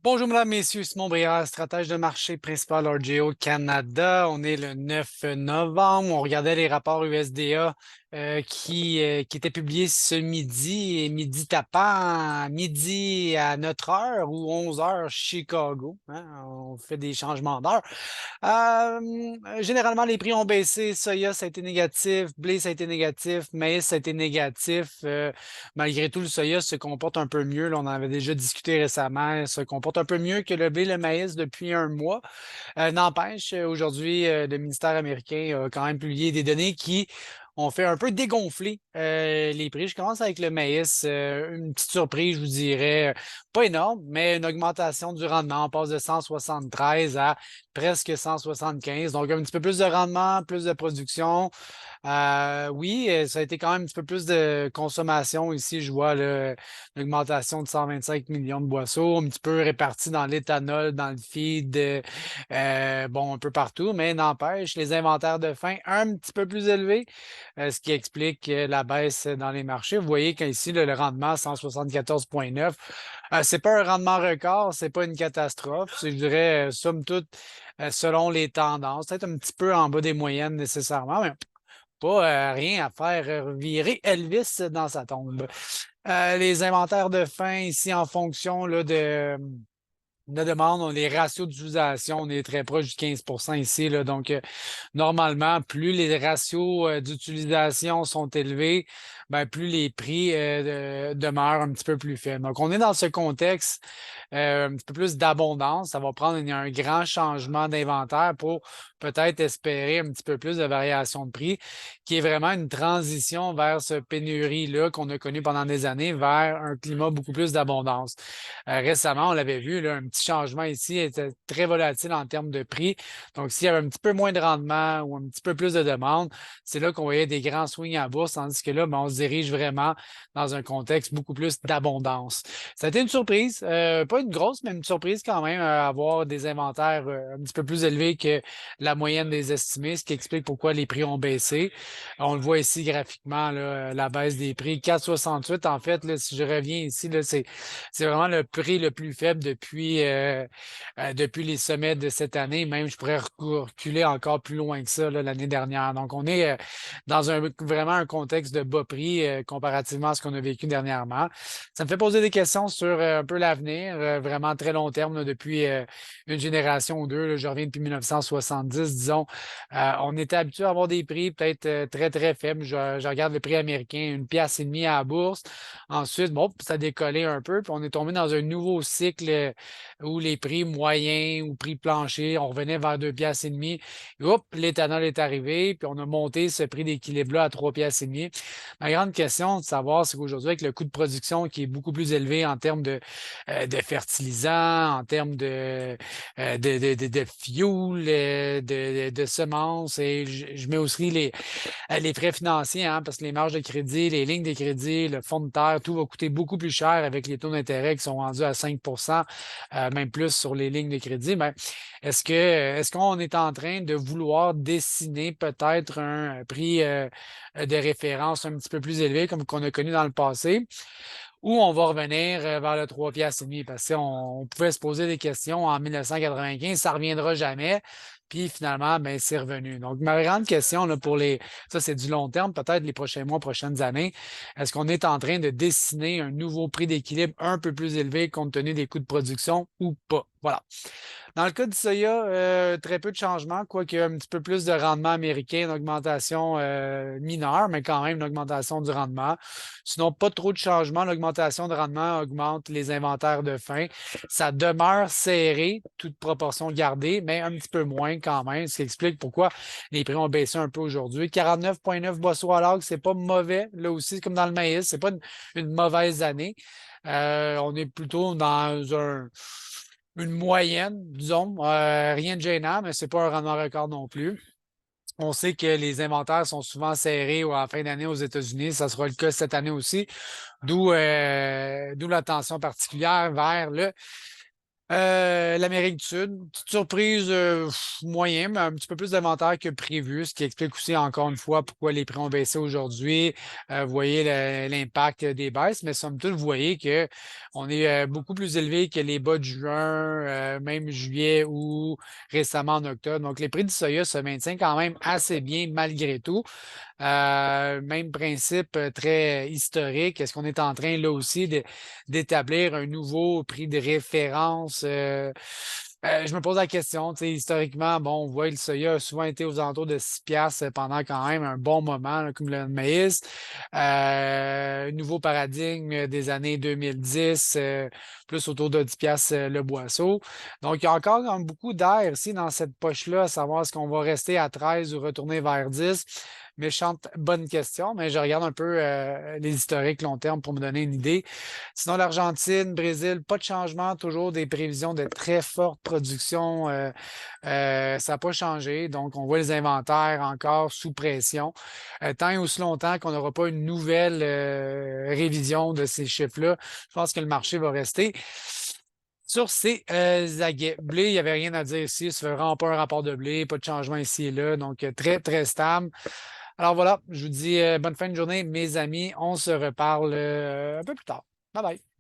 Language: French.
Bonjour, mesdames, messieurs, Simon Brière, stratège de marché principal Orgeo Canada. On est le 9 novembre. On regardait les rapports USDA qui étaient publiés ce midi, et midi tapant, midi à notre heure ou 11 heures Chicago. Hein. On fait des changements d'heure. Généralement, les prix ont baissé. Soya, ça a été négatif. Blé, ça a été négatif. Maïs, ça a été négatif. Malgré tout, le soya se comporte un peu mieux. Là, on en avait déjà discuté récemment. Il se comporte un peu mieux que le blé et le maïs depuis un mois. N'empêche, aujourd'hui, le ministère américain a quand même publié des données qui ont fait un peu dégonfler les prix. Je commence avec le maïs. Une petite surprise, je vous dirais, pas énorme, mais une augmentation du rendement. On passe de 173 à presque 175. Donc, un petit peu plus de rendement, plus de production. Oui, ça a été quand même un petit peu plus de consommation ici. Je vois là, une augmentation de 125 millions de boisseaux, un petit peu répartis dans l'éthanol, dans le feed, bon, un peu partout, mais n'empêche, les inventaires de fin un petit peu plus élevés, ce qui explique la baisse dans les marchés. Vous voyez qu'ici, le rendement 174,9, c'est pas un rendement record, c'est pas une catastrophe. C'est, je dirais, somme toute, selon les tendances, peut-être un petit peu en bas des moyennes nécessairement, mais pas rien à faire virer Elvis dans sa tombe. Les inventaires de fin ici en fonction là, de demande, les ratios d'utilisation, on est très proche du 15 ici. Là, donc, normalement, plus les ratios d'utilisation sont élevés, ben, plus les prix demeurent un petit peu plus faibles. Donc, on est dans ce contexte un petit peu plus d'abondance. Ça va prendre un grand changement d'inventaire pour peut-être espérer un petit peu plus de variation de prix, qui est vraiment une transition vers ce pénurie-là qu'on a connu pendant des années, vers un climat beaucoup plus d'abondance. Récemment, on l'avait vu, là, un petit changement ici était très volatile en termes de prix. Donc, s'il y avait un petit peu moins de rendement ou un petit peu plus de demande, c'est là qu'on voyait des grands swings à bourse, tandis que là, ben, on se dirige vraiment dans un contexte beaucoup plus d'abondance. Ça a été une surprise, pas une grosse, mais une surprise quand même, avoir des inventaires un petit peu plus élevés que la moyenne des estimés, ce qui explique pourquoi les prix ont baissé. On le voit ici graphiquement, là, la baisse des prix. 4,68, en fait, là, si je reviens ici, là, c'est vraiment le prix le plus faible depuis les sommets de cette année. Même, je pourrais reculer encore plus loin que ça là, l'année dernière. Donc, on est dans vraiment un contexte de bas prix comparativement à ce qu'on a vécu dernièrement. Ça me fait poser des questions sur un peu l'avenir, vraiment très long terme, là, depuis une génération ou deux. Là, je reviens depuis 1970, disons. On était habitué à avoir des prix peut-être très, très faibles. Je regarde le prix américain, une pièce et demie à la bourse. Ensuite, bon, ça a décollé un peu, puis on est tombé dans un nouveau cycle où les prix moyens ou prix plancher, on revenait vers 2 piastres et demi. Et hop, l'éthanol est arrivé, puis on a monté ce prix d'équilibre-là à 3 piastres et demi. Ma grande question de savoir, c'est qu'aujourd'hui, avec le coût de production qui est beaucoup plus élevé en termes de fertilisants, en termes de fuel, de semences, et je mets aussi les frais financiers, hein, parce que les marges de crédit, les lignes de crédit, le fonds de terre, tout va coûter beaucoup plus cher avec les taux d'intérêt qui sont rendus à 5 même plus sur les lignes de crédit. Mais est-ce qu'on est en train de vouloir dessiner peut-être un prix de référence un petit peu plus élevé comme qu'on a connu dans le passé? Ou on va revenir vers le 3 piastres et demi parce qu'on pouvait se poser des questions en 1995, ça reviendra jamais. Puis finalement, ben, c'est revenu. Donc, ma grande question là, ça c'est du long terme, peut-être les prochains mois, prochaines années, est-ce qu'on est en train de dessiner un nouveau prix d'équilibre un peu plus élevé compte tenu des coûts de production ou pas? Voilà. Dans le cas du soya, très peu de changements, quoique un petit peu plus de rendement américain, une augmentation mineure, mais quand même une augmentation du rendement. Sinon, pas trop de changements. L'augmentation de rendement augmente les inventaires de fin. Ça demeure serré, toute proportion gardée, mais un petit peu moins quand même, ce qui explique pourquoi les prix ont baissé un peu aujourd'hui. 49,9 boisseaux à l'heure, c'est pas mauvais. Là aussi, comme dans le maïs, c'est pas une mauvaise année. On est plutôt dans une moyenne, disons. Rien de gênant, mais c'est pas un rendement record non plus. On sait que les inventaires sont souvent serrés en fin d'année aux États-Unis. Ça sera le cas cette année aussi. D'où l'attention particulière vers le L'Amérique du Sud, petite surprise moyen, mais un petit peu plus d'inventaire que prévu, ce qui explique aussi encore une fois pourquoi les prix ont baissé aujourd'hui. Vous voyez l'impact des baisses, mais somme toute, vous voyez que on est beaucoup plus élevé que les bas de juin, même juillet ou récemment en octobre. Donc, les prix du soya se maintiennent quand même assez bien malgré tout. Même principe très historique. Est-ce qu'on est en train là aussi d'établir un nouveau prix de référence? Je me pose la question, tu sais, historiquement, bon, on voit que le soya a souvent été aux alentours de 6 piastres pendant quand même un bon moment, là, comme le maïs. Nouveau paradigme des années 2010, plus autour de 10 piastres le boisseau. Donc, il y a encore quand même beaucoup d'air ici dans cette poche-là, à savoir est-ce qu'on va rester à 13 ou retourner vers 10. Méchante bonne question, mais je regarde un peu les historiques long terme pour me donner une idée. Sinon, l'Argentine, Brésil, pas de changement, toujours des prévisions de très forte production. Ça n'a pas changé. Donc, on voit les inventaires encore sous pression. Tant et aussi longtemps qu'on n'aura pas une nouvelle révision de ces chiffres-là, je pense que le marché va rester sur ces aguets. Blé, il n'y avait rien à dire ici. Ça fait vraiment pas un rapport de blé, pas de changement ici et là. Donc, très, très stable. Alors voilà, je vous dis bonne fin de journée, mes amis. On se reparle un peu plus tard. Bye bye.